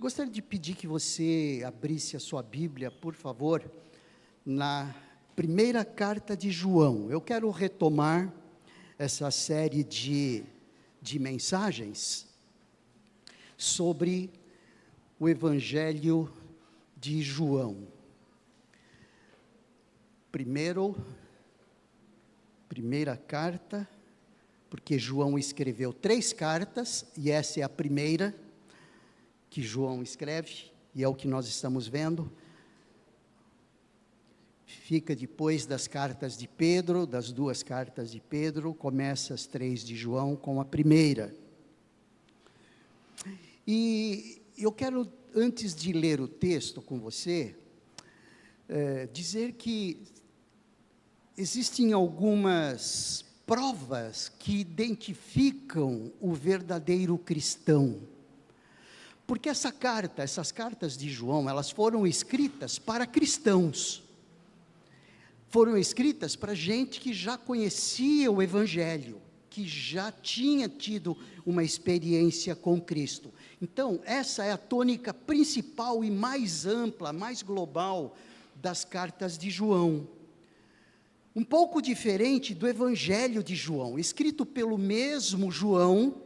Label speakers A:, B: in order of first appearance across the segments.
A: Gostaria de pedir que você abrisse a sua Bíblia, por favor, na primeira carta de João. Eu quero retomar essa série de mensagens sobre o Evangelho de João. Primeira carta, porque João escreveu 3 cartas, e essa é a primeira que João escreve, e é o que nós estamos vendo. Fica depois das cartas de Pedro, das 2 cartas de Pedro, começa as 3 de João com a primeira. E eu quero, antes de ler o texto com você, dizer que existem algumas provas que identificam o verdadeiro cristão. Porque essas cartas de João, elas foram escritas para cristãos. Foram escritas para gente que já conhecia o Evangelho, que já tinha tido uma experiência com Cristo. Então, essa é a tônica principal e mais ampla, mais global das cartas de João. Um pouco diferente do Evangelho de João, escrito pelo mesmo João,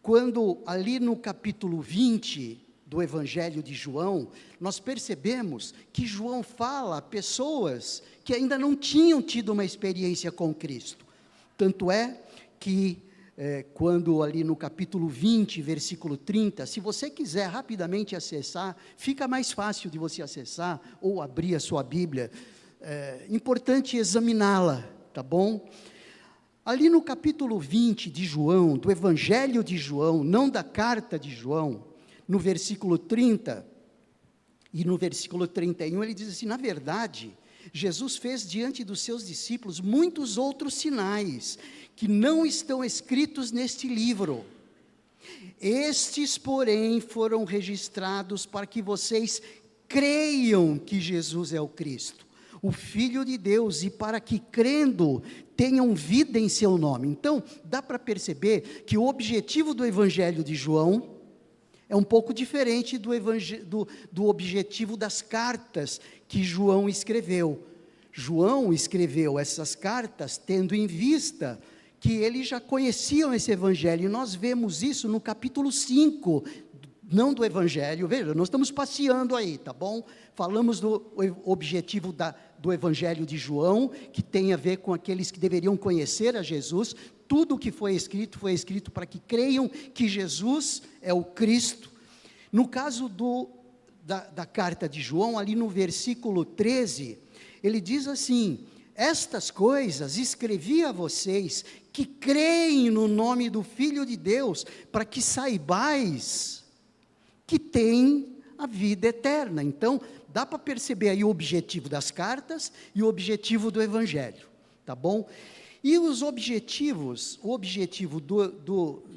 A: quando ali no capítulo 20 do Evangelho de João, nós percebemos que João fala a pessoas que ainda não tinham tido uma experiência com Cristo. Tanto é que, quando ali no capítulo 20, versículo 30, se você quiser rapidamente acessar, fica mais fácil de você acessar ou abrir a sua Bíblia, importante examiná-la, tá bom? Ali no capítulo 20 de João, do Evangelho de João, não da carta de João, no versículo 30 e no versículo 31, ele diz assim: na verdade, Jesus fez diante dos seus discípulos muitos outros sinais, que não estão escritos neste livro. Estes, porém, foram registrados para que vocês creiam que Jesus é o Cristo, o Filho de Deus, e para que, crendo, tenham vida em seu nome. Então, dá para perceber que o objetivo do Evangelho de João é um pouco diferente do objetivo das cartas que João escreveu. João escreveu essas cartas tendo em vista que eles já conheciam esse Evangelho, e nós vemos isso no capítulo 5, não do Evangelho. Veja, nós estamos passeando aí, tá bom? Falamos do objetivo do Evangelho de João, que tem a ver com aqueles que deveriam conhecer a Jesus. Tudo o que foi escrito para que creiam que Jesus é o Cristo. No caso da carta de João, ali no versículo 13, ele diz assim: estas coisas escrevi a vocês que creem no nome do Filho de Deus, para que saibais que tem a vida eterna. Então, dá para perceber aí o objetivo das cartas e o objetivo do Evangelho, tá bom? E o objetivo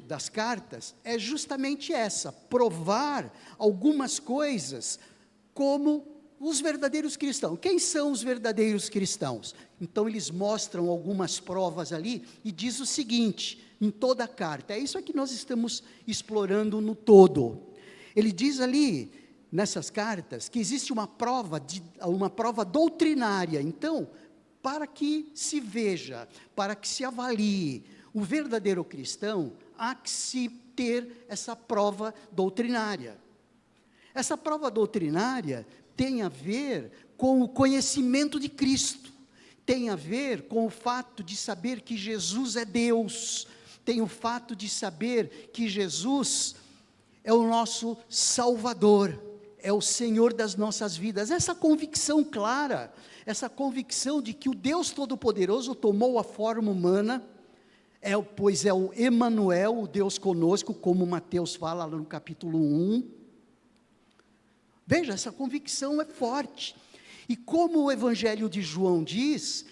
A: das cartas é justamente provar algumas coisas como os verdadeiros cristãos. Quem são os verdadeiros cristãos? Então, eles mostram algumas provas ali e diz o seguinte, em toda a carta, é isso que nós estamos explorando no todo. Ele diz ali, nessas cartas, que existe uma prova doutrinária. Então, para que se veja, para que se avalie o verdadeiro cristão, há que se ter essa prova doutrinária. Essa prova doutrinária tem a ver com o conhecimento de Cristo, tem a ver com o fato de saber que Jesus é Deus, tem o fato de saber que Jesus é o nosso Salvador, é o Senhor das nossas vidas. Essa convicção clara, essa convicção de que o Deus Todo-Poderoso tomou a forma humana, pois é o Emanuel, o Deus conosco, como Mateus fala no capítulo 1. Veja, essa convicção é forte. E como o Evangelho de João diz,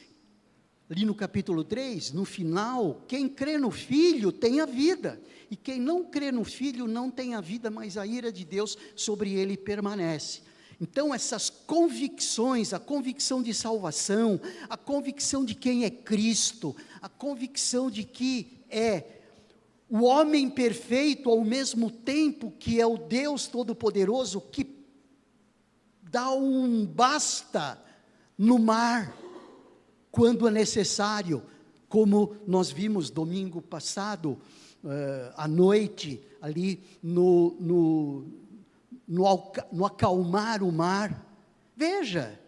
A: ali no capítulo 3, no final, quem crê no Filho tem a vida, e quem não crê no Filho não tem a vida, mas a ira de Deus sobre ele permanece. Então, essas convicções, a convicção de salvação, a convicção de quem é Cristo, a convicção de que é o homem perfeito, ao mesmo tempo que é o Deus Todo-Poderoso, que dá um basta no mar, quando é necessário, como nós vimos domingo passado, à noite, ali no acalmar o mar. Veja,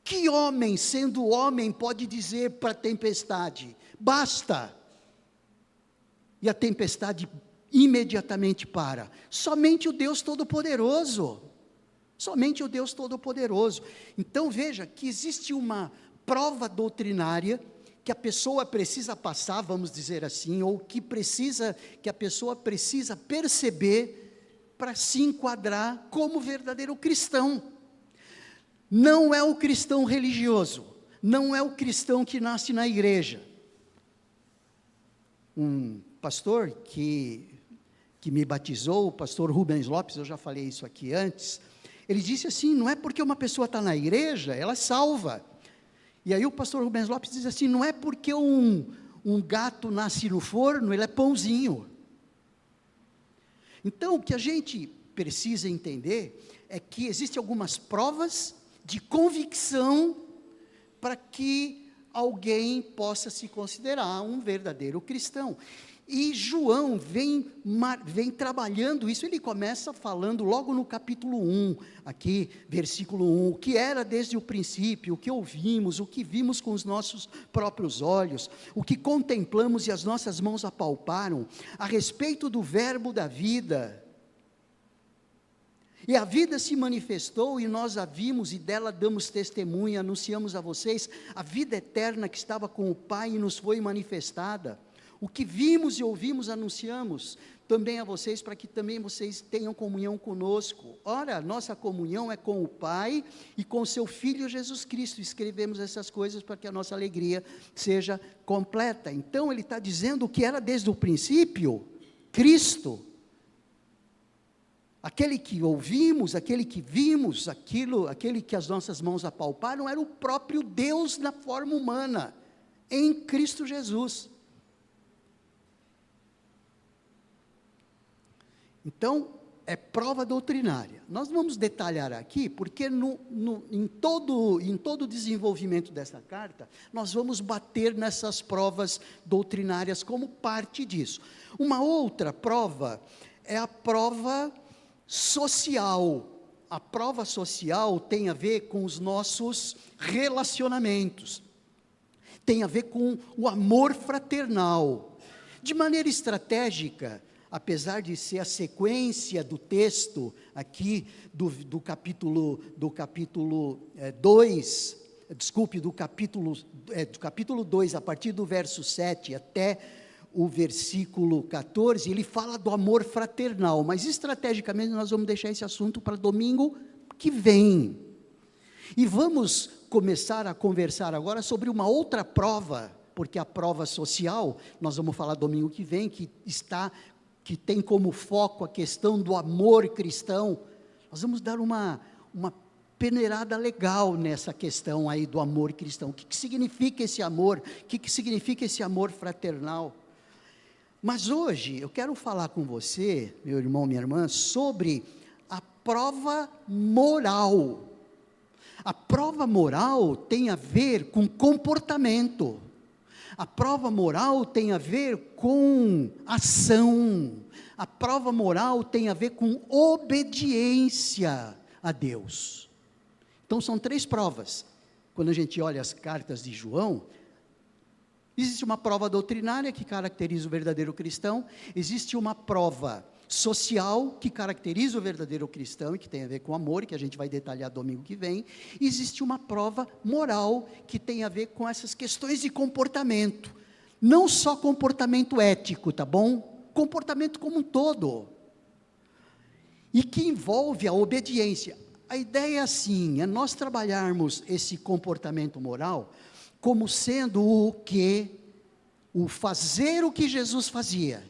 A: que homem, sendo homem, pode dizer para a tempestade, basta, e a tempestade imediatamente para? Somente o Deus Todo-Poderoso, somente o Deus Todo-Poderoso. Então veja que existe uma prova doutrinária que a pessoa precisa passar, vamos dizer assim, ou que a pessoa precisa perceber para se enquadrar como verdadeiro cristão. Não é o cristão religioso, não é o cristão que nasce na igreja. Um pastor que me batizou, o pastor Rubens Lopes, eu já falei isso aqui antes, ele disse assim, não é porque uma pessoa está na igreja, ela é salva. E aí o pastor Rubens Lopes diz assim, não é porque um gato nasce no forno, ele é pãozinho. Então, o que a gente precisa entender é que existem algumas provas de convicção para que alguém possa se considerar um verdadeiro cristão. E João vem trabalhando isso. Ele começa falando logo no capítulo 1, aqui, versículo 1, o que era desde o princípio, o que ouvimos, o que vimos com os nossos próprios olhos, o que contemplamos e as nossas mãos apalparam, a respeito do verbo da vida. E a vida se manifestou e nós a vimos e dela damos testemunha, anunciamos a vocês a vida eterna que estava com o Pai e nos foi manifestada. O que vimos e ouvimos, anunciamos também a vocês, para que também vocês tenham comunhão conosco. Ora, nossa comunhão é com o Pai e com o seu Filho Jesus Cristo. Escrevemos essas coisas para que a nossa alegria seja completa. Então, ele está dizendo o que era desde o princípio, Cristo. Aquele que ouvimos, aquele que vimos, aquele que as nossas mãos apalparam, era o próprio Deus na forma humana, em Cristo Jesus. Então, é prova doutrinária. Nós vamos detalhar aqui, porque em todo o desenvolvimento dessa carta, nós vamos bater nessas provas doutrinárias como parte disso. Uma outra prova é a prova social. A prova social tem a ver com os nossos relacionamentos, tem a ver com o amor fraternal. De maneira estratégica, apesar de ser a sequência do texto aqui, do capítulo 2, a partir do verso 7 até o versículo 14, ele fala do amor fraternal, mas estrategicamente nós vamos deixar esse assunto para domingo que vem. E vamos começar a conversar agora sobre uma outra prova, porque a prova social, nós vamos falar domingo que vem, que tem como foco a questão do amor cristão. Nós vamos dar uma peneirada legal nessa questão aí do amor cristão. O que significa esse amor? O que significa esse amor fraternal? Mas hoje eu quero falar com você, meu irmão, minha irmã, sobre a prova moral. A prova moral tem a ver com comportamento. A prova moral tem a ver com ação. A prova moral tem a ver com obediência a Deus. Então são 3 provas. Quando a gente olha as cartas de João, existe uma prova doutrinária que caracteriza o verdadeiro cristão, existe uma prova social que caracteriza o verdadeiro cristão e que tem a ver com amor, que a gente vai detalhar domingo que vem, e existe uma prova moral que tem a ver com essas questões de comportamento, não só comportamento ético, tá bom? Comportamento como um todo, e que envolve a obediência. A ideia é assim, é nós trabalharmos esse comportamento moral como sendo o que? O fazer o que Jesus fazia.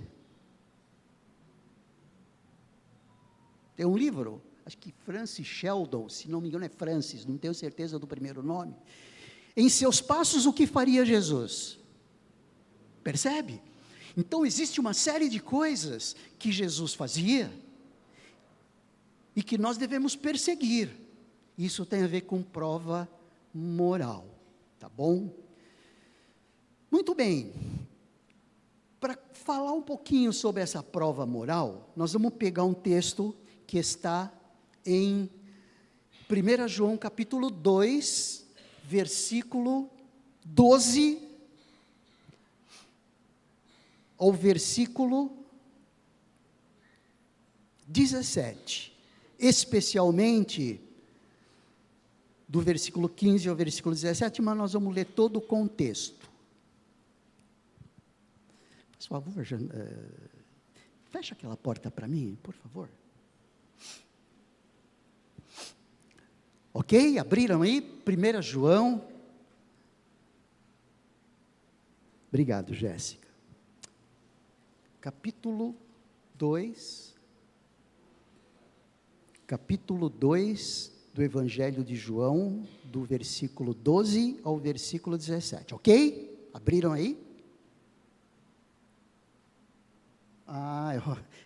A: Tem um livro, acho que Francis Sheldon, se não me engano é Francis, não tenho certeza do primeiro nome. Em seus passos, o que faria Jesus? Percebe? Então existe uma série de coisas que Jesus fazia e que nós devemos perseguir. Isso tem a ver com prova moral, tá bom? Muito bem. Para falar um pouquinho sobre essa prova moral, nós vamos pegar um texto que está em 1 João capítulo 2, versículo 12 ao versículo 17, especialmente do versículo 15 ao versículo 17, mas nós vamos ler todo o contexto. Por favor, fecha aquela porta para mim, por favor. Ok? Abriram aí? 1 João. Obrigado, Jéssica. Capítulo 2 do Evangelho de João, do versículo 12 ao versículo 17, ok? Abriram aí?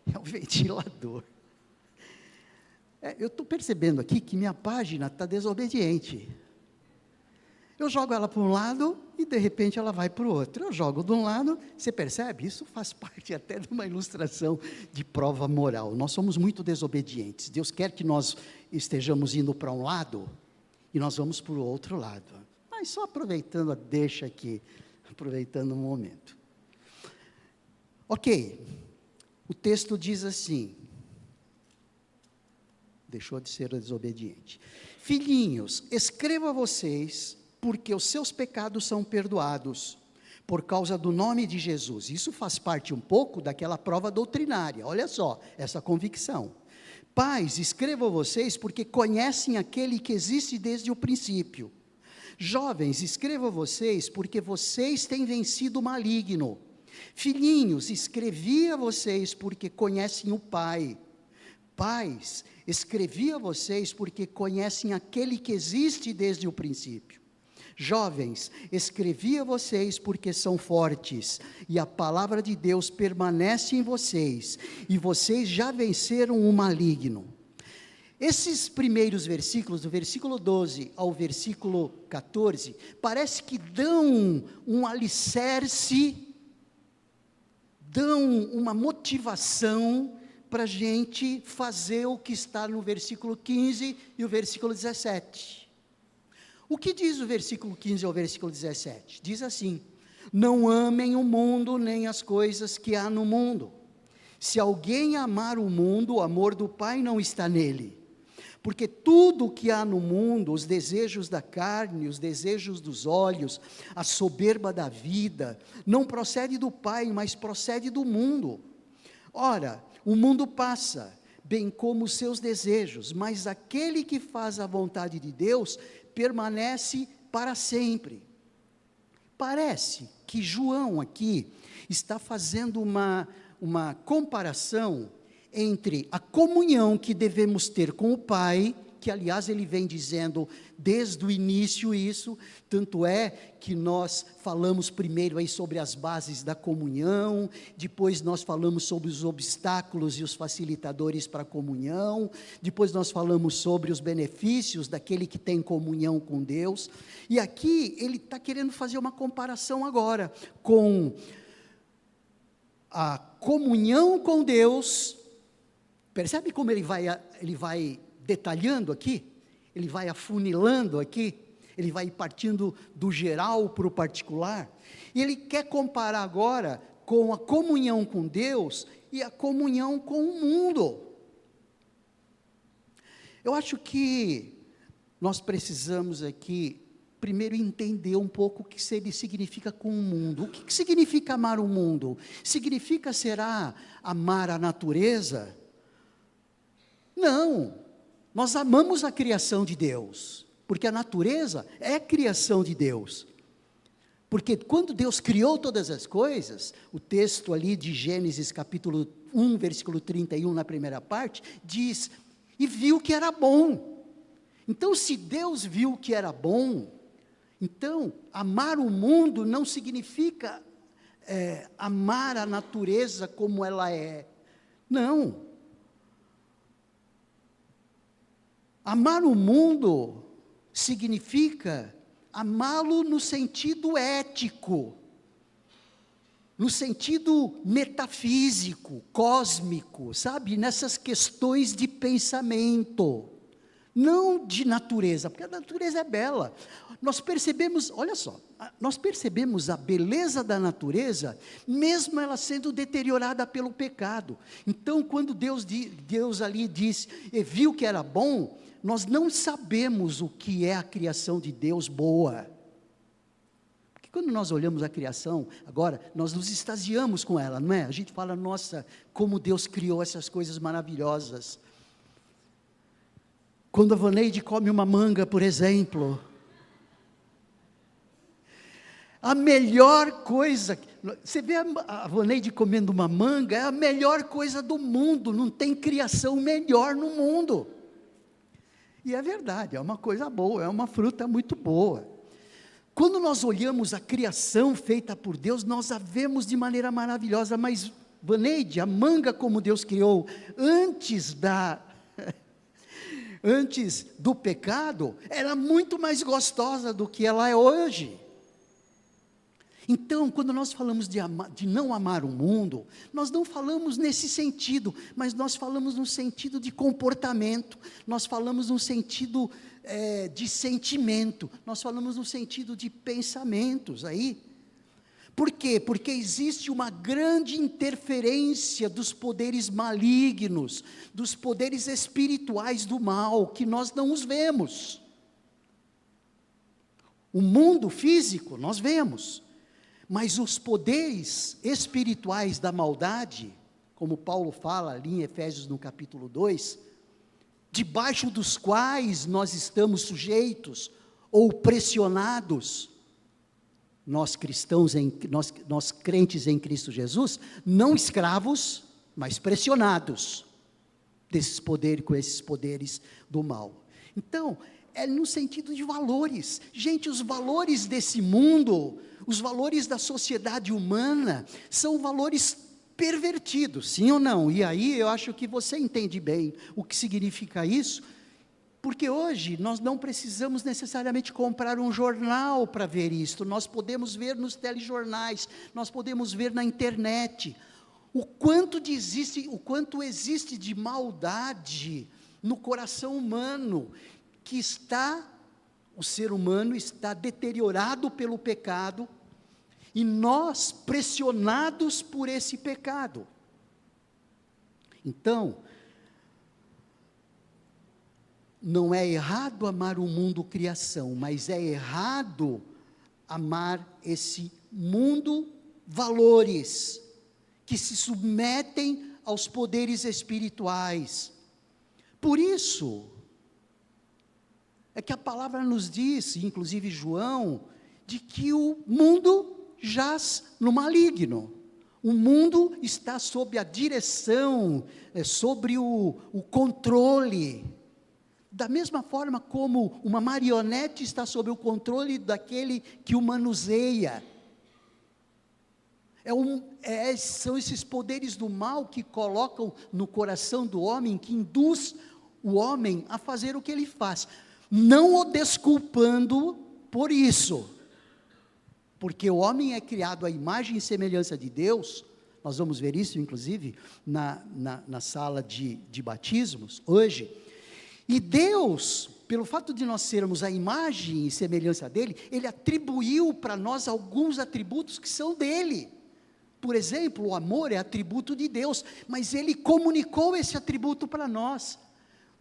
A: É o ventilador. Eu estou percebendo aqui que minha página está desobediente. Eu jogo ela para um lado e de repente ela vai para o outro. Eu jogo de um lado, você percebe? Isso faz parte até de uma ilustração de prova moral. Nós somos muito desobedientes. Deus quer que nós estejamos indo para um lado e nós vamos para o outro lado. Mas só aproveitando a deixa aqui, aproveitando o momento. Ok, o texto diz assim, deixou de ser desobediente. Filhinhos, escrevo a vocês, porque os seus pecados são perdoados, por causa do nome de Jesus. Isso faz parte um pouco daquela prova doutrinária, olha só, essa convicção. Pais, escrevo a vocês, porque conhecem aquele que existe desde o princípio. Jovens, escrevo a vocês, porque vocês têm vencido o maligno. Filhinhos, escrevi a vocês, porque conhecem o Pai. Pais, escrevi a vocês, porque conhecem aquele que existe desde o princípio. Jovens, escrevi a vocês porque são fortes, e a palavra de Deus permanece em vocês, e vocês já venceram o maligno. Esses primeiros versículos, do versículo 12 ao versículo 14, parece que dão um alicerce, dão uma motivação para a gente fazer o que está no versículo 15 e o versículo 17. O que diz o versículo 15 ao versículo 17? Diz assim: não amem o mundo nem as coisas que há no mundo. Se alguém amar o mundo, o amor do Pai não está nele. Porque tudo o que há no mundo, os desejos da carne, os desejos dos olhos, a soberba da vida, não procede do Pai, mas procede do mundo. Ora, o mundo passa, bem como os seus desejos, mas aquele que faz a vontade de Deus permanece para sempre. Parece que João aqui está fazendo uma comparação entre a comunhão que devemos ter com o Pai, que aliás ele vem dizendo desde o início isso, tanto é que nós falamos primeiro aí sobre as bases da comunhão, depois nós falamos sobre os obstáculos e os facilitadores para a comunhão, depois nós falamos sobre os benefícios daquele que tem comunhão com Deus, e aqui ele está querendo fazer uma comparação agora, com a comunhão com Deus. Percebe como ele vai detalhando aqui? Ele vai afunilando aqui? Ele vai partindo do geral para o particular? E ele quer comparar agora com a comunhão com Deus e a comunhão com o mundo. Eu acho que nós precisamos aqui, primeiro, entender um pouco o que significa com o mundo. O que significa amar o mundo? Significa, será, amar a natureza? Não, nós amamos a criação de Deus, porque a natureza é a criação de Deus, porque quando Deus criou todas as coisas, o texto ali de Gênesis capítulo 1, versículo 31, na primeira parte, diz, e viu que era bom. Então, se Deus viu que era bom, então, amar o mundo não significa amar a natureza como ela é. Não. Amar o mundo significa amá-lo no sentido ético, no sentido metafísico, cósmico, sabe? Nessas questões de pensamento, não de natureza, porque a natureza é bela. Nós percebemos, olha só, nós percebemos a beleza da natureza, mesmo ela sendo deteriorada pelo pecado. Então, quando Deus ali disse, e viu que era bom, nós não sabemos o que é a criação de Deus boa. Quando nós olhamos a criação, agora, nós nos extasiamos com ela, não é? A gente fala, nossa, como Deus criou essas coisas maravilhosas. Quando a Vaneide come uma manga, por exemplo, a melhor coisa, você vê a Vaneide comendo uma manga, é a melhor coisa do mundo, não tem criação melhor no mundo. E é verdade, é uma coisa boa, é uma fruta muito boa. Quando nós olhamos a criação feita por Deus, nós a vemos de maneira maravilhosa, mas, Vaneide, a manga como Deus criou, antes do pecado, era muito mais gostosa do que ela é hoje. Então, quando nós falamos de não amar o mundo, nós não falamos nesse sentido, mas nós falamos no sentido de comportamento, nós falamos no sentido de sentimento, nós falamos no sentido de pensamentos aí. Por quê? Porque existe uma grande interferência dos poderes malignos, dos poderes espirituais do mal, que nós não os vemos. O mundo físico nós vemos, mas os poderes espirituais da maldade, como Paulo fala ali em Efésios no capítulo 2, debaixo dos quais nós estamos sujeitos ou pressionados, nós cristãos, nós crentes em Cristo Jesus, não escravos, mas pressionados com esses poderes do mal. Então, é no sentido de valores. Gente, os valores desse mundo, os valores da sociedade humana, são valores pervertidos, sim ou não? E aí eu acho que você entende bem o que significa isso, porque hoje nós não precisamos necessariamente comprar um jornal para ver isto, nós podemos ver nos telejornais, nós podemos ver na internet, o quanto existe de maldade no coração humano, que o ser humano está deteriorado pelo pecado, e nós pressionados por esse pecado. Então, não é errado amar o mundo criação, mas é errado amar esse mundo valores, que se submetem aos poderes espirituais. Por isso, é que a palavra nos diz, inclusive João, de que o mundo jaz no maligno. O mundo está sob a direção, sobre o controle, da mesma forma como uma marionete está sob o controle daquele que o manuseia. São esses poderes do mal que colocam no coração do homem, que induz o homem a fazer o que ele faz, não o desculpando por isso, porque o homem é criado à imagem e semelhança de Deus. Nós vamos ver isso, inclusive, na sala de batismos, hoje. E Deus, pelo fato de nós sermos a imagem e semelhança dEle, Ele atribuiu para nós alguns atributos que são dEle. Por exemplo, o amor é atributo de Deus, mas Ele comunicou esse atributo para nós.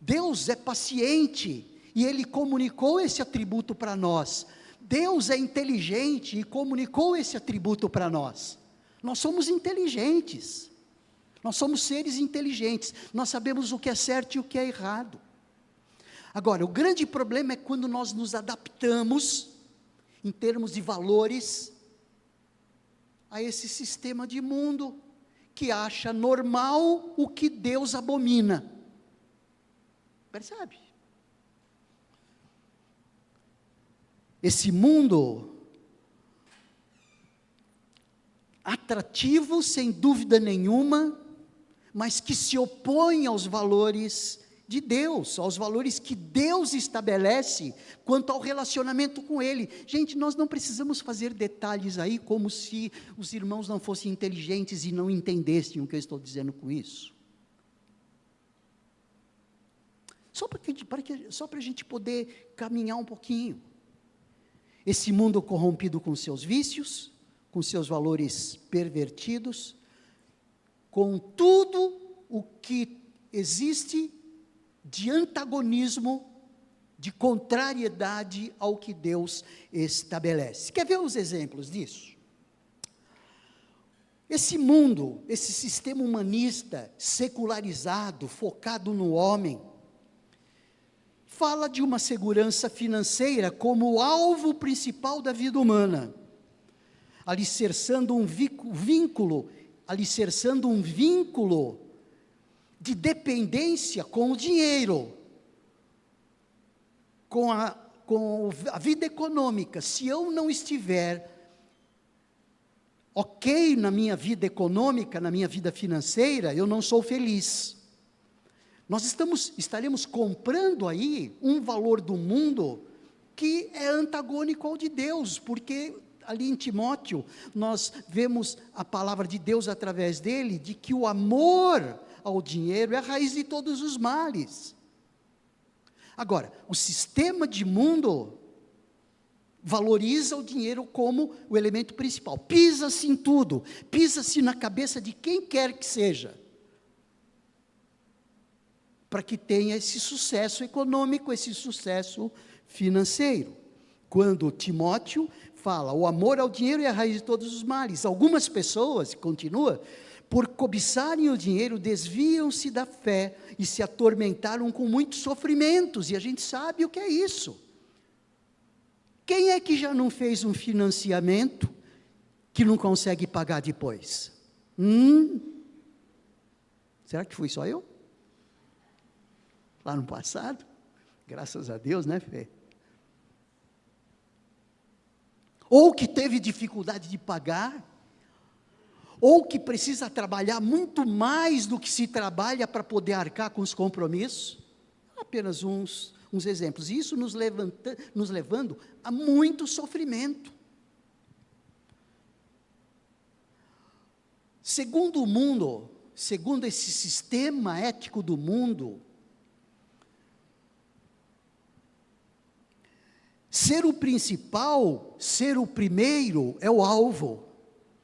A: Deus é paciente, e Ele comunicou esse atributo para nós. Deus é inteligente e comunicou esse atributo para nós. Nós somos inteligentes, nós somos seres inteligentes, nós sabemos o que é certo e o que é errado. Agora, o grande problema é quando nós nos adaptamos, em termos de valores, a esse sistema de mundo, que acha normal o que Deus abomina. Percebe? Esse mundo atrativo, sem dúvida nenhuma, mas que se opõe aos valores de Deus, aos valores que Deus estabelece quanto ao relacionamento com Ele. Gente, nós não precisamos fazer detalhes aí, como se os irmãos não fossem inteligentes e não entendessem o que eu estou dizendo com isso. Só para a gente poder caminhar um pouquinho. Esse mundo corrompido com seus vícios, com seus valores pervertidos, com tudo o que existe de antagonismo, de contrariedade ao que Deus estabelece. Quer ver os exemplos disso? Esse mundo, esse sistema humanista, secularizado, focado no homem, fala de uma segurança financeira como o alvo principal da vida humana, alicerçando um vínculo de dependência com o dinheiro, com a vida econômica. Se eu não estiver ok na minha vida econômica, na minha vida financeira, eu não sou feliz. Nós estaremos comprando aí um valor do mundo que é antagônico ao de Deus, porque ali em Timóteo nós vemos a palavra de Deus através dele, de que o amor ao dinheiro é a raiz de todos os males. Agora, o sistema de mundo valoriza o dinheiro como o elemento principal, pisa-se em tudo, pisa-se na cabeça de quem quer que seja, para que tenha esse sucesso econômico, esse sucesso financeiro. Quando Timóteo fala, o amor ao dinheiro é a raiz de todos os males. Algumas pessoas, continua, por cobiçarem o dinheiro, desviam-se da fé e se atormentaram com muitos sofrimentos, e a gente sabe o que é isso. Quem é que já não fez um financiamento que não consegue pagar depois? Será que fui só eu? Lá no passado? Graças a Deus, né, Fê? Ou que teve dificuldade de pagar, ou que precisa trabalhar muito mais do que se trabalha para poder arcar com os compromissos. Apenas uns exemplos. E isso nos levando a muito sofrimento. Segundo o mundo, segundo esse sistema ético do mundo, ser o principal, ser o primeiro é o alvo.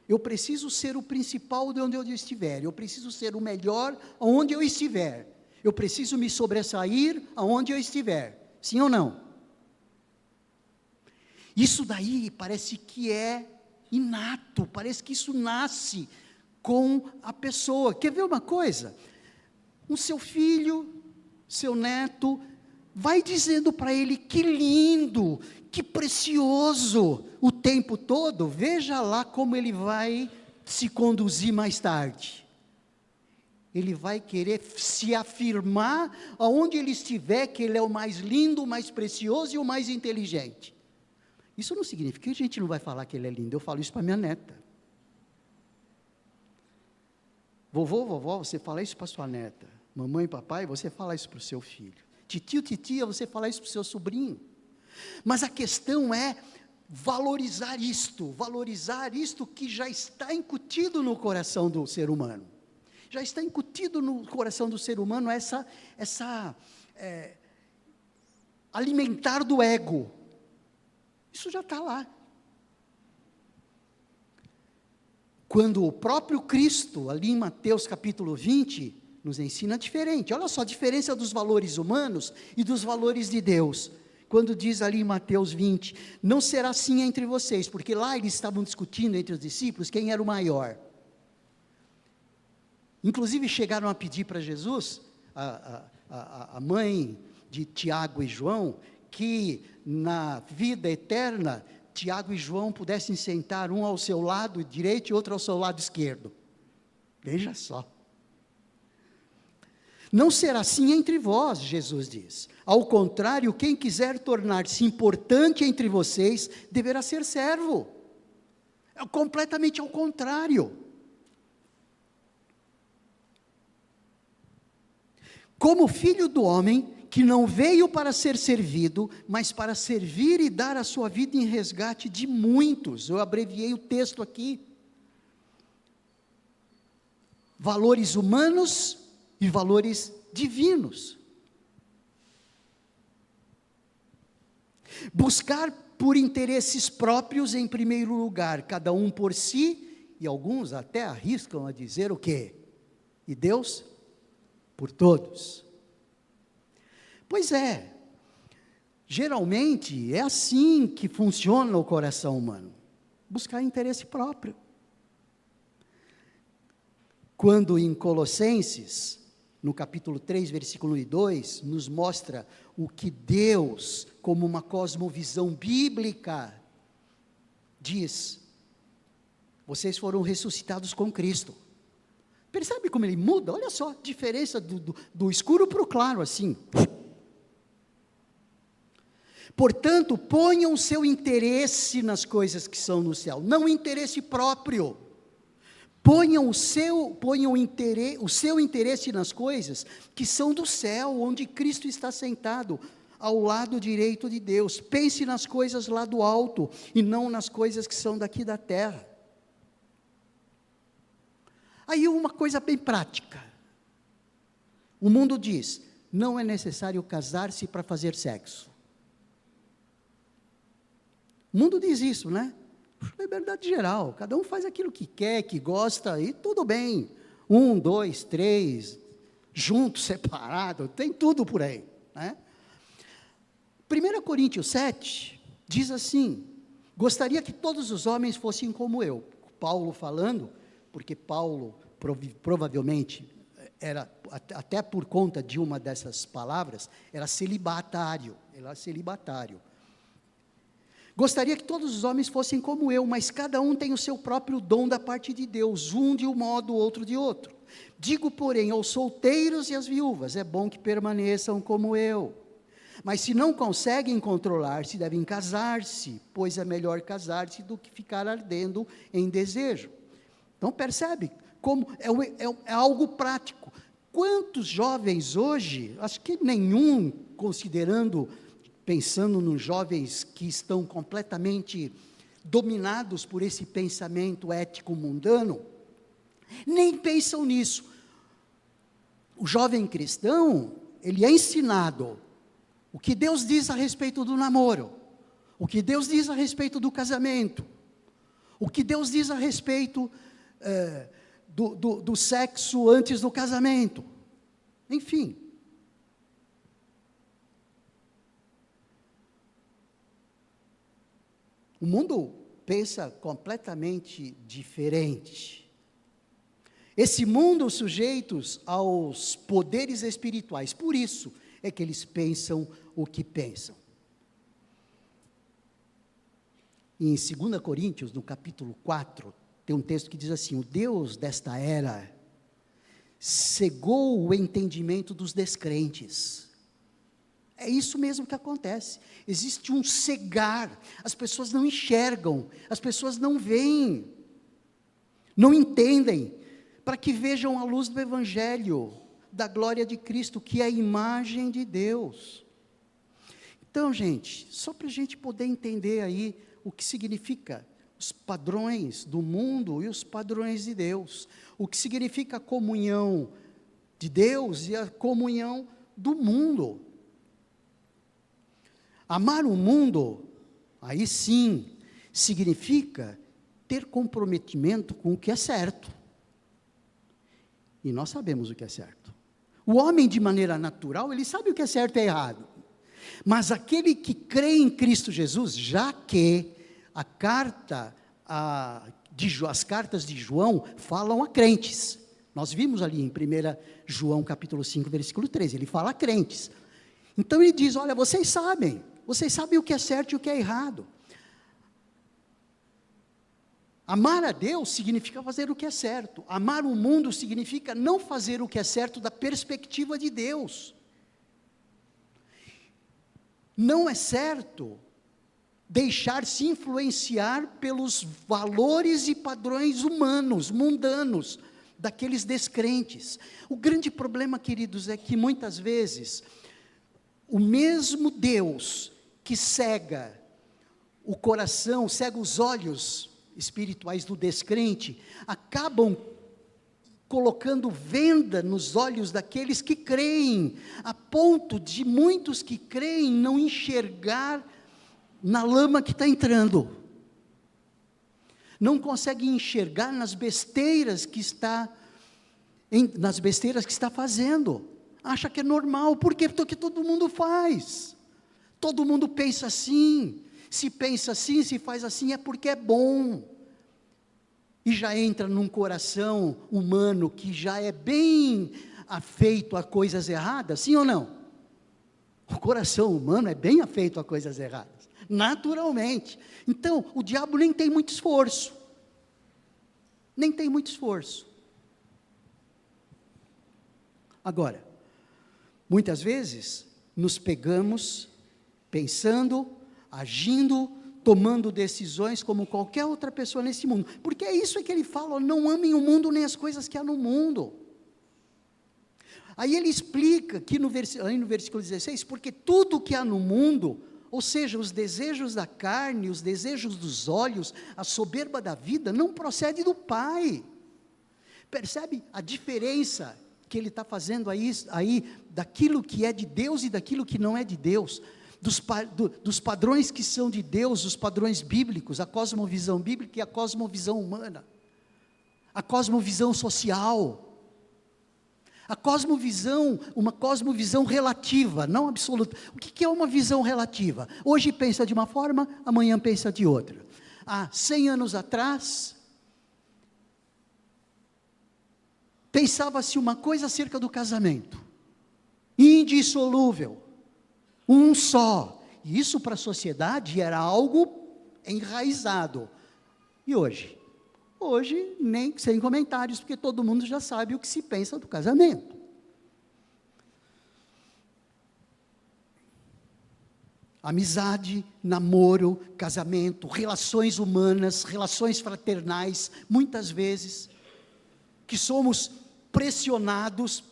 A: Eu preciso ser o principal de onde eu estiver, eu preciso ser o melhor aonde eu estiver, eu preciso me sobressair aonde eu estiver, sim ou não? Isso daí parece que é inato, parece que isso nasce com a pessoa. Quer ver uma coisa? O seu filho, seu neto, vai dizendo para ele que lindo, que precioso o tempo todo, veja lá como ele vai se conduzir mais tarde. Ele vai querer se afirmar aonde ele estiver, que ele é o mais lindo, o mais precioso e o mais inteligente. Isso não significa que a gente não vai falar que ele é lindo, eu falo isso para minha neta. Vovô, vovó, você fala isso para sua neta. Mamãe e papai, você fala isso para o seu filho. Titio, titia, você fala isso para o seu sobrinho. Mas a questão é valorizar isto que já está incutido no coração do ser humano. Já está incutido no coração do ser humano alimentar do ego. Isso já está lá. Quando o próprio Cristo, ali em Mateus capítulo 20, nos ensina diferente. Olha só a diferença dos valores humanos e dos valores de Deus. Quando diz ali em Mateus 20, não será assim entre vocês, porque lá eles estavam discutindo entre os discípulos quem era o maior. Inclusive chegaram a pedir para Jesus, a mãe de Tiago e João, que na vida eterna, Tiago e João pudessem sentar um ao seu lado direito e outro ao seu lado esquerdo. Veja só. Não será assim entre vós, Jesus diz. Ao contrário, quem quiser tornar-se importante entre vocês, deverá ser servo. É completamente ao contrário. Como filho do homem, que não veio para ser servido, mas para servir e dar a sua vida em resgate de muitos. Eu abreviei o texto aqui. Valores humanos e valores divinos. Buscar por interesses próprios em primeiro lugar, cada um por si, e alguns até arriscam a dizer o quê? E Deus por todos. Pois é, geralmente é assim que funciona o coração humano, buscar interesse próprio. Quando em Colossenses, no capítulo 3, versículo 1 e 2, nos mostra o que Deus, como uma cosmovisão bíblica, diz: vocês foram ressuscitados com Cristo. Percebe como ele muda? Olha só a diferença do escuro para o claro, assim. Portanto, ponham o seu interesse nas coisas que são no céu, não o interesse próprio. Ponham o seu interesse nas coisas que são do céu, onde Cristo está sentado, ao lado direito de Deus. Pense nas coisas lá do alto, e não nas coisas que são daqui da terra. Aí uma coisa bem prática. O mundo diz, não é necessário casar-se para fazer sexo. O mundo diz isso, né? Liberdade geral, cada um faz aquilo que quer, que gosta, e tudo bem. 1, 2, 3, junto, separado, tem tudo por aí, né? 1 Coríntios 7, diz assim, gostaria que todos os homens fossem como eu. Paulo falando, porque Paulo provavelmente era, até por conta de uma dessas palavras, era celibatário. Gostaria que todos os homens fossem como eu, mas cada um tem o seu próprio dom da parte de Deus, um de um modo, outro de outro. Digo, porém, aos solteiros e às viúvas, é bom que permaneçam como eu. Mas se não conseguem controlar-se, devem casar-se, pois é melhor casar-se do que ficar ardendo em desejo. Então percebe como é algo prático. Quantos jovens hoje, acho que nenhum, pensando nos jovens que estão completamente dominados por esse pensamento ético mundano, nem pensam nisso. O jovem cristão, ele é ensinado o que Deus diz a respeito do namoro, o que Deus diz a respeito do casamento, o que Deus diz a respeito do sexo antes do casamento, enfim. O mundo pensa completamente diferente. Esse mundo sujeitos aos poderes espirituais, por isso é que eles pensam o que pensam. Em 2 Coríntios, no capítulo 4, tem um texto que diz assim, o Deus desta era cegou o entendimento dos descrentes. É isso mesmo que acontece. Existe um cegar, as pessoas não enxergam, as pessoas não veem, não entendem, para que vejam a luz do Evangelho, da glória de Cristo, que é a imagem de Deus. Então, gente, só para a gente poder entender aí o que significa os padrões do mundo e os padrões de Deus, o que significa a comunhão de Deus e a comunhão do mundo. Amar o mundo, aí sim, significa ter comprometimento com o que é certo. E nós sabemos o que é certo. O homem, de maneira natural, ele sabe o que é certo e errado. Mas aquele que crê em Cristo Jesus, já que as cartas de João falam a crentes. Nós vimos ali em 1 João capítulo 5, versículo 13, ele fala a crentes. Então ele diz, olha, vocês sabem o que é certo e o que é errado. Amar a Deus significa fazer o que é certo. Amar o mundo significa não fazer o que é certo da perspectiva de Deus. Não é certo deixar-se influenciar pelos valores e padrões humanos, mundanos, daqueles descrentes. O grande problema, queridos, é que muitas vezes, o mesmo Deus que cega o coração, cega os olhos espirituais do descrente, acabam colocando venda nos olhos daqueles que creem, a ponto de muitos que creem não enxergar na lama que está entrando, não conseguem enxergar nas besteiras que está fazendo, acha que é normal, porque todo mundo faz, todo mundo pensa assim, se pensa assim, se faz assim, é porque é bom, e já entra num coração humano, que já é bem afeito a coisas erradas, sim ou não? O coração humano é bem afeito a coisas erradas, naturalmente. Então, o diabo nem tem muito esforço. Nem tem muito esforço. Agora, muitas vezes, nos pegamos pensando, agindo, tomando decisões como qualquer outra pessoa nesse mundo. Porque é isso que ele fala, não amem o mundo nem as coisas que há no mundo. Aí ele explica, aqui no versículo 16, porque tudo que há no mundo, ou seja, os desejos da carne, os desejos dos olhos, a soberba da vida, não procede do Pai. Percebe a diferença que ele está fazendo aí, daquilo que é de Deus e daquilo que não é de Deus, dos padrões que são de Deus, os padrões bíblicos, a cosmovisão bíblica e a cosmovisão humana, a cosmovisão social, a cosmovisão, uma cosmovisão relativa, não absoluta. O que é uma visão relativa? Hoje pensa de uma forma, amanhã pensa de outra. Há 100 anos atrás, pensava-se uma coisa acerca do casamento, indissolúvel, um só, e isso para a sociedade era algo enraizado, e hoje? Hoje, nem sem comentários, porque todo mundo já sabe o que se pensa do casamento. Amizade, namoro, casamento, relações humanas, relações fraternais, muitas vezes, que somos pressionados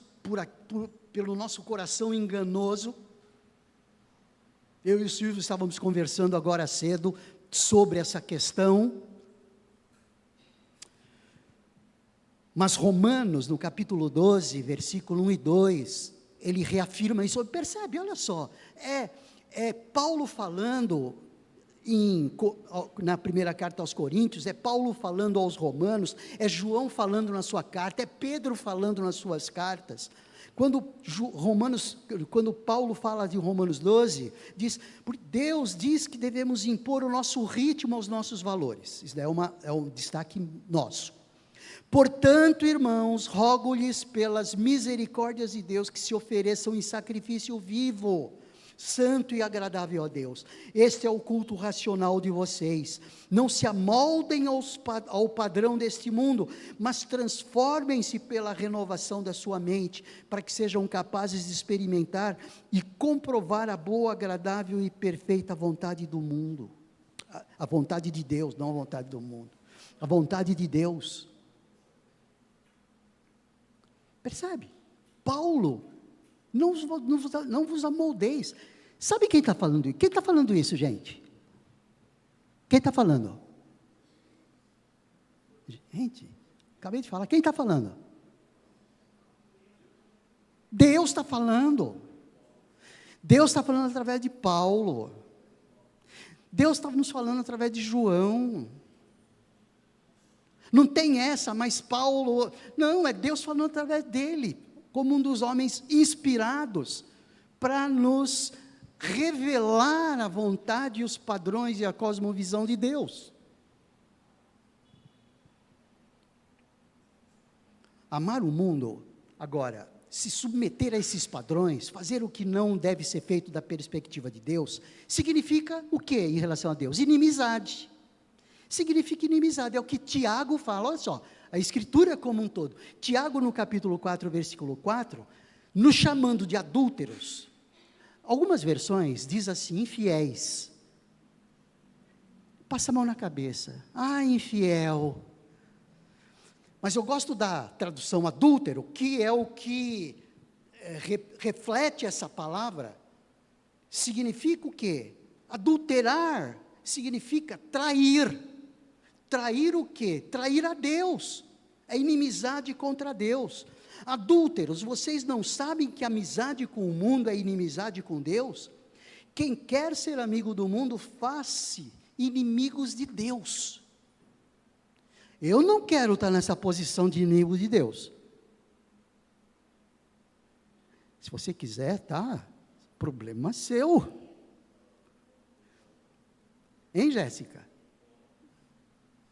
A: pelo nosso coração enganoso. Eu e o Silvio estávamos conversando agora cedo sobre essa questão. Mas Romanos, no capítulo 12, versículo 1 e 2, ele reafirma isso. Percebe, olha só, é Paulo falando, na primeira carta aos Coríntios, é Paulo falando aos Romanos, é João falando na sua carta, é Pedro falando nas suas cartas. Quando Paulo fala de Romanos 12, Deus diz que devemos impor o nosso ritmo aos nossos valores. Isso é um destaque nosso. Portanto, irmãos, rogo-lhes pelas misericórdias de Deus que se ofereçam em sacrifício vivo, santo e agradável a Deus. Este é o culto racional de vocês. Não se amoldem ao padrão deste mundo, mas transformem-se pela renovação da sua mente, para que sejam capazes de experimentar e comprovar a boa, agradável e perfeita vontade do mundo. A vontade de Deus, não a vontade do mundo. A vontade de Deus. Percebe? Paulo, não vos amoldeis. Sabe quem está falando isso? Quem está falando isso, gente? Quem está falando? Gente, acabei de falar, quem está falando? Deus está falando. Deus está falando através de Paulo. Deus está nos falando através de João. Não tem essa, mas Paulo, não, é Deus falando através dele, como um dos homens inspirados, para nos revelar a vontade e os padrões e a cosmovisão de Deus. Amar o mundo, agora, se submeter a esses padrões, fazer o que não deve ser feito da perspectiva de Deus, significa o que em relação a Deus? Inimizade. Significa inimizade, é o que Tiago fala, olha só, a escritura como um todo. Tiago no capítulo 4, versículo 4, nos chamando de adúlteros, algumas versões diz assim, infiéis. passa a mão na cabeça. Ah, infiel. Mas eu gosto da tradução adúltero, que é o que reflete essa palavra. Significa o quê? Adulterar significa trair. Trair o quê? Trair a Deus. É inimizade contra Deus. Adúlteros, vocês não sabem que amizade com o mundo é inimizade com Deus? Quem quer ser amigo do mundo, faz-se inimigos de Deus. Eu não quero estar nessa posição de inimigo de Deus. Se você quiser, tá, problema seu. Hein, Jéssica?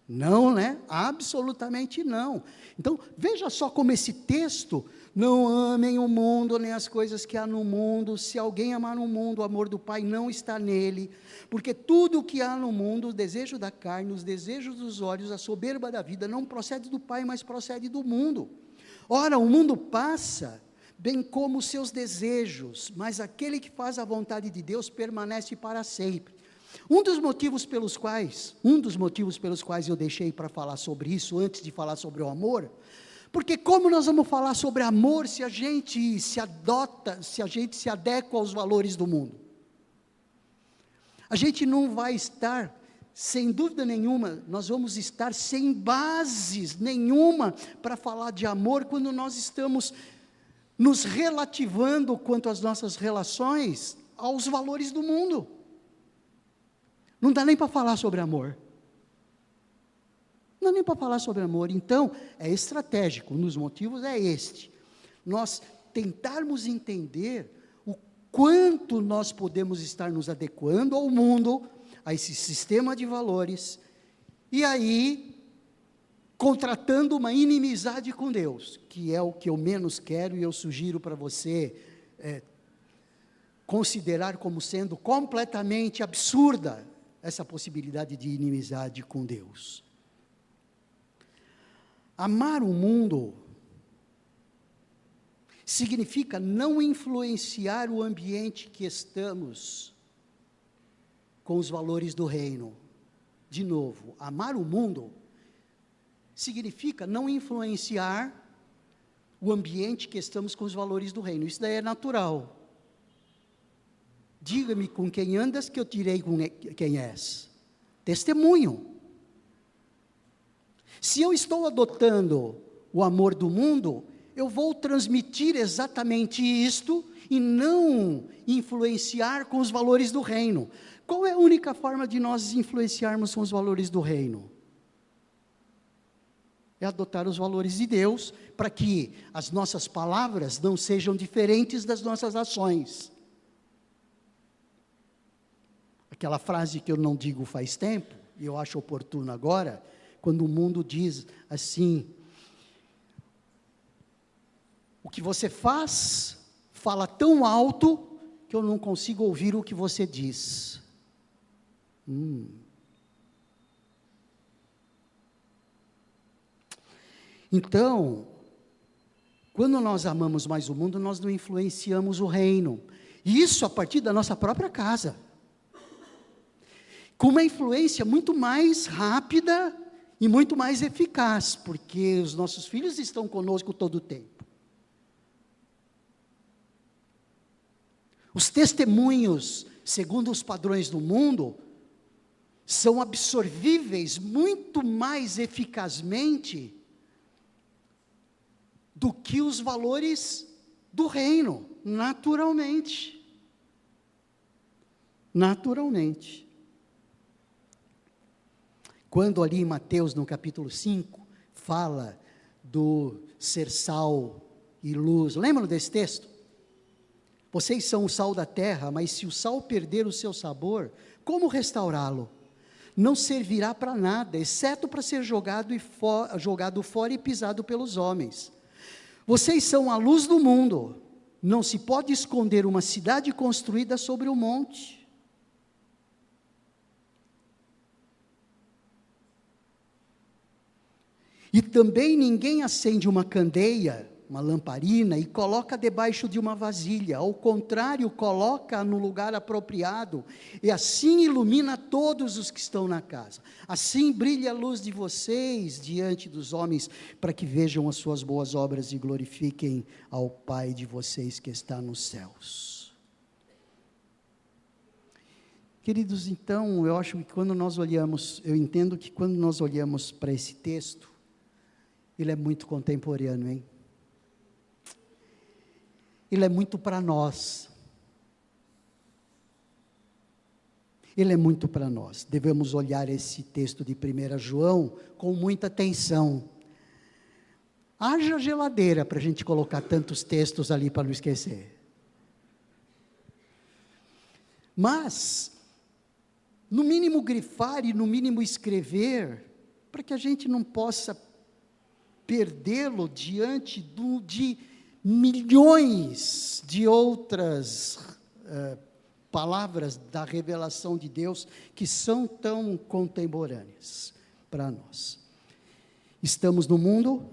A: Não, né? Absolutamente não. Então, veja só como esse texto, não amem o mundo, nem as coisas que há no mundo. Se alguém amar o mundo, o amor do Pai não está nele. Porque tudo o que há no mundo, o desejo da carne, os desejos dos olhos, a soberba da vida, não procede do Pai, mas procede do mundo. Ora, o mundo passa, bem como os seus desejos, mas aquele que faz a vontade de Deus permanece para sempre. Um dos motivos pelos quais eu deixei para falar sobre isso, antes de falar sobre o amor, porque como nós vamos falar sobre amor se a gente se adequa aos valores do mundo? A gente não vai estar, sem dúvida nenhuma, nós vamos estar sem bases nenhuma para falar de amor, quando nós estamos nos relativando quanto às nossas relações, aos valores do mundo. Não dá nem para falar sobre amor. Não dá nem para falar sobre amor. Então, é estratégico. Um dos motivos é este. Nós tentarmos entender o quanto nós podemos estar nos adequando ao mundo, a esse sistema de valores, e aí, contratando uma inimizade com Deus, que é o que eu menos quero, e eu sugiro para você considerar como sendo completamente absurda essa possibilidade de inimizade com Deus. Amar o mundo significa não influenciar o ambiente que estamos com os valores do reino. De novo, amar o mundo significa não influenciar o ambiente que estamos com os valores do reino. Isso daí é natural. Diga-me com quem andas, que eu direi com quem és. Testemunho. Se eu estou adotando o amor do mundo, eu vou transmitir exatamente isto e não influenciar com os valores do reino. Qual é a única forma de nós influenciarmos com os valores do reino? É adotar os valores de Deus, para que as nossas palavras não sejam diferentes das nossas ações. Aquela frase que eu não digo faz tempo, e eu acho oportuno agora, quando o mundo diz assim: o que você faz, fala tão alto, que eu não consigo ouvir o que você diz. Então, quando nós amamos mais o mundo, nós não influenciamos o reino. E isso a partir da nossa própria casa. Com uma influência muito mais rápida e muito mais eficaz, porque os nossos filhos estão conosco todo o tempo. Os testemunhos, segundo os padrões do mundo, são absorvíveis muito mais eficazmente do que os valores do reino, naturalmente. Naturalmente. Quando ali em Mateus, no capítulo 5, fala do ser sal e luz, lembram desse texto? Vocês são o sal da terra, mas se o sal perder o seu sabor, como restaurá-lo? Não servirá para nada, exceto para ser jogado fora e pisado pelos homens. Vocês são a luz do mundo, não se pode esconder uma cidade construída sobre um monte. E também ninguém acende uma candeia uma lamparina e coloca debaixo de uma vasilha, ao contrário, coloca no lugar apropriado, e assim ilumina todos os que estão na casa. Assim brilha a luz de vocês diante dos homens, para que vejam as suas boas obras e glorifiquem ao Pai de vocês que está nos céus. Queridos, então, eu acho que quando nós olhamos, eu entendo que quando nós olhamos para esse texto, ele é muito contemporâneo, hein? Ele é muito para nós. Ele é muito para nós. Devemos olhar esse texto de 1 João com muita atenção. Haja geladeira para a gente colocar tantos textos ali para não esquecer. Mas, no mínimo grifar e no mínimo escrever, para que a gente não possa perdê-lo diante de milhões de outras palavras da revelação de Deus, que são tão contemporâneas para nós. Estamos no mundo,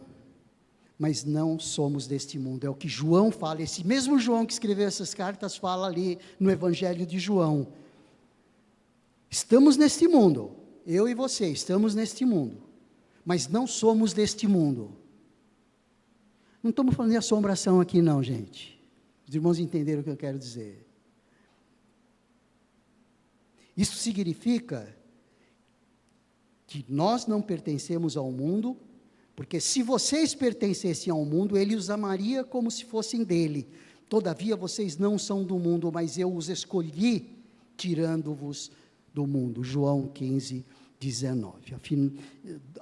A: mas não somos deste mundo, é o que João fala, esse mesmo João que escreveu essas cartas, fala ali no Evangelho de João. Estamos neste mundo, eu e você, estamos neste mundo, mas não somos deste mundo. Não estamos falando de assombração aqui não, gente. Os irmãos entenderam o que eu quero dizer. Isso significa que nós não pertencemos ao mundo, porque se vocês pertencessem ao mundo, ele os amaria como se fossem dele. Todavia, vocês não são do mundo, mas eu os escolhi, tirando-vos do mundo. João 15, 19.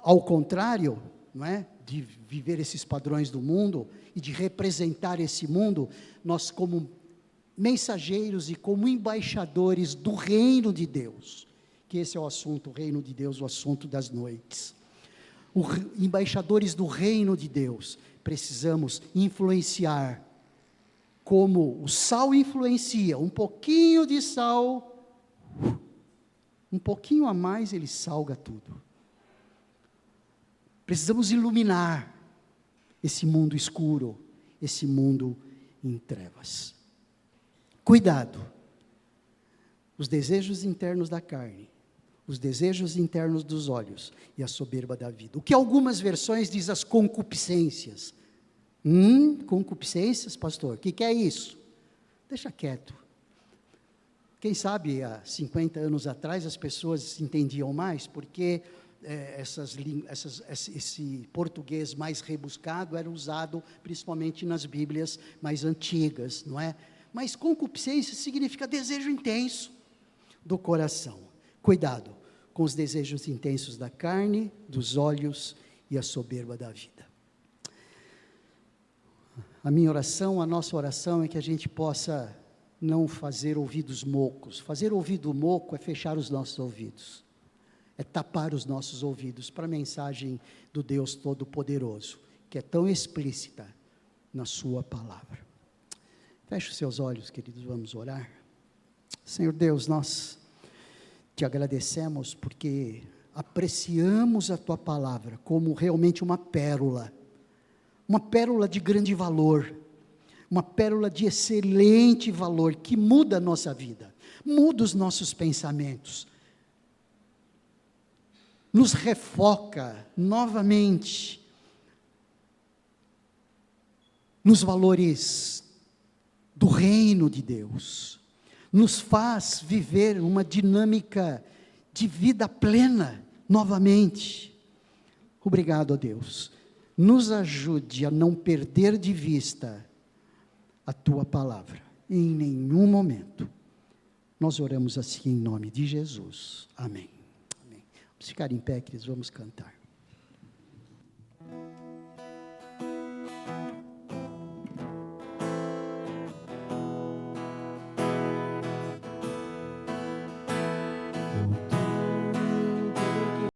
A: Ao contrário, não é, de viver esses padrões do mundo e de representar esse mundo, nós como mensageiros e como embaixadores do reino de Deus, que esse é o assunto, o reino de Deus, o assunto das noites. Embaixadores do reino de Deus, precisamos influenciar, como o sal influencia, um pouquinho de sal, um pouquinho a mais ele salga tudo. Precisamos iluminar esse mundo escuro, esse mundo em trevas. Cuidado, os desejos internos da carne, os desejos internos dos olhos e a soberba da vida. O que algumas versões diz as concupiscências. Concupiscências, pastor, o que é isso? Deixa quieto. Quem sabe, há 50 anos atrás, as pessoas entendiam mais, porque esse português mais rebuscado era usado principalmente nas Bíblias mais antigas, não é? Mas concupiscência significa desejo intenso do coração. Cuidado com os desejos intensos da carne, dos olhos e a soberba da vida. A minha oração, a nossa oração é que a gente possa não fazer ouvidos mocos. Fazer ouvido moco é fechar os nossos ouvidos, é tapar os nossos ouvidos para a mensagem do Deus Todo-Poderoso, que é tão explícita na sua palavra. Feche os seus olhos, queridos, vamos orar. Senhor Deus, nós te agradecemos porque apreciamos a tua palavra como realmente uma pérola de grande valor, uma pérola de excelente valor, que muda a nossa vida, muda os nossos pensamentos, nos refoca novamente nos valores do reino de Deus, nos faz viver uma dinâmica de vida plena novamente. Obrigado a Deus, nos ajude a não perder de vista a tua palavra, em nenhum momento. Nós oramos assim em nome de Jesus, amém. Vamos ficar em pé, queridos, vamos cantar.